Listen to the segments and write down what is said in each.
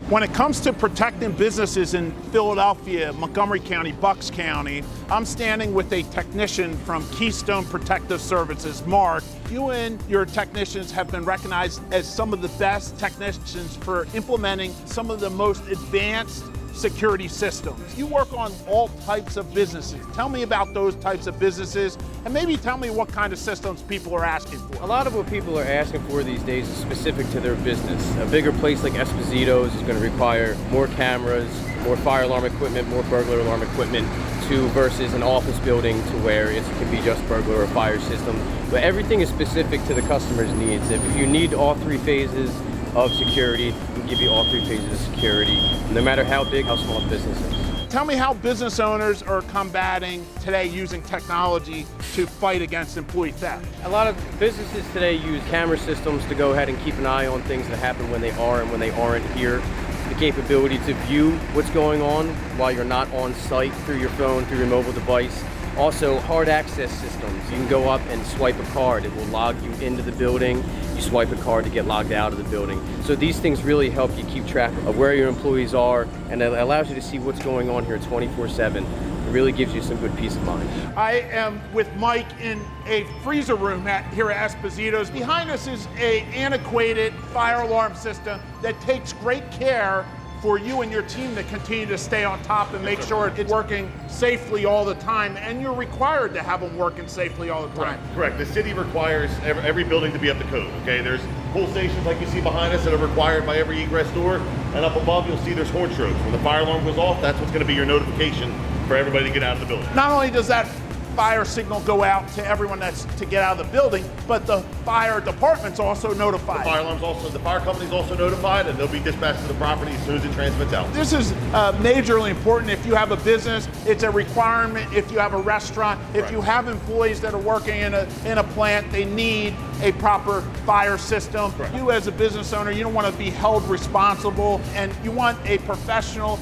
When it comes to protecting businesses in Philadelphia, Montgomery County, Bucks County, I'm standing with a technician from Keystone Protective Services. Mark, you and your technicians have been recognized as some of the best technicians for implementing some of the most advanced security systems. You work on all types of businesses. Tell me about those types of businesses, and maybe tell me what kind of systems people are asking for. A lot of what people are asking for these days is specific to their business. A bigger place like Esposito's is going to require more cameras, more fire alarm equipment, more burglar alarm equipment, versus an office building to where it can be just burglar or fire system. But everything is specific to the customer's needs. If you need all three phases of security, we'll give you all three phases of security, no matter how big, how small the business is. Tell me how business owners are combating today using technology to fight against employee theft. A lot of businesses today use camera systems to go ahead and keep an eye on things that happen when they are and when they aren't here. The capability to view what's going on while you're not on site through your phone, through your mobile device. Also, hard access systems. You can go up and swipe a card. It will log you into the building. You swipe a card to get logged out of the building. So these things really help you keep track of where your employees are, and it allows you to see what's going on here 24/7. It really gives you some good peace of mind. I am with Mike in a freezer room here at Esposito's. Behind us is an antiquated fire alarm system that takes great care for you and your team to continue to stay on top and make sure it's working safely all the time, and you're required to have them working safely all the time. Correct. The city requires every building to be up to code, okay? There's pull stations like you see behind us that are required by every egress door, and up above you'll see there's horn strokes. When the fire alarm goes off, that's what's going to be your notification for everybody to get out of the building. Not only does that fire signal go out to everyone that's to get out of the building, but the fire department's also notified. The fire company's also notified, and they'll be dispatched to the property as soon as it transmits out. This is majorly important. If you have a business, it's a requirement. If you have a restaurant, if you have employees that are working in a plant, they need a proper fire system. Correct. You as a business owner, you don't want to be held responsible, and you want a professional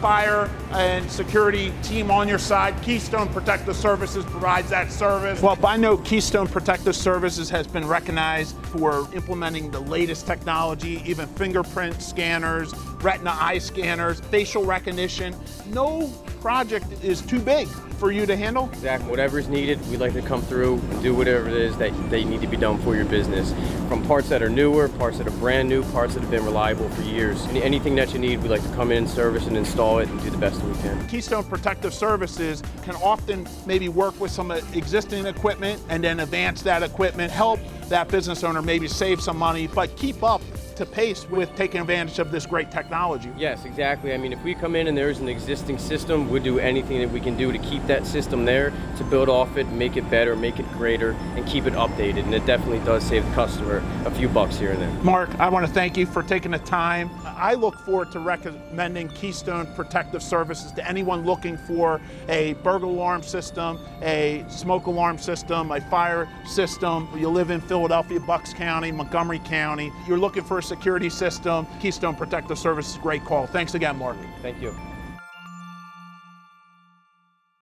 fire and security team on your side. Keystone Protective Services provides that service. Well, I know Keystone Protective Services has been recognized for implementing the latest technology, even fingerprint scanners, retina eye scanners, facial recognition. No project is too big for you to handle. Exactly. Whatever is needed, we like to come through and do whatever it is that they need to be done for your business. From parts that are newer, parts that are brand new, parts that have been reliable for years. Anything that you need, we like to come in, service and install it, and do the best that we can. Keystone Protective Services can often maybe work with some existing equipment and then advance that equipment, help that business owner maybe save some money, but keep up to pace with taking advantage of this great technology. Yes, exactly. I mean, if we come in and there's an existing system, we'll do anything that we can do to keep that system there, to build off it, make it better, make it greater, and keep it updated. And it definitely does save the customer a few bucks here and there. Mark, I want to thank you for taking the time. I look forward to recommending Keystone Protective Services to anyone looking for a burglar alarm system, a smoke alarm system, a fire system. You live in Philadelphia, Bucks County, Montgomery County. You're looking for a security system. Keystone Protective Services, great call. Thanks again, Mark. Thank you.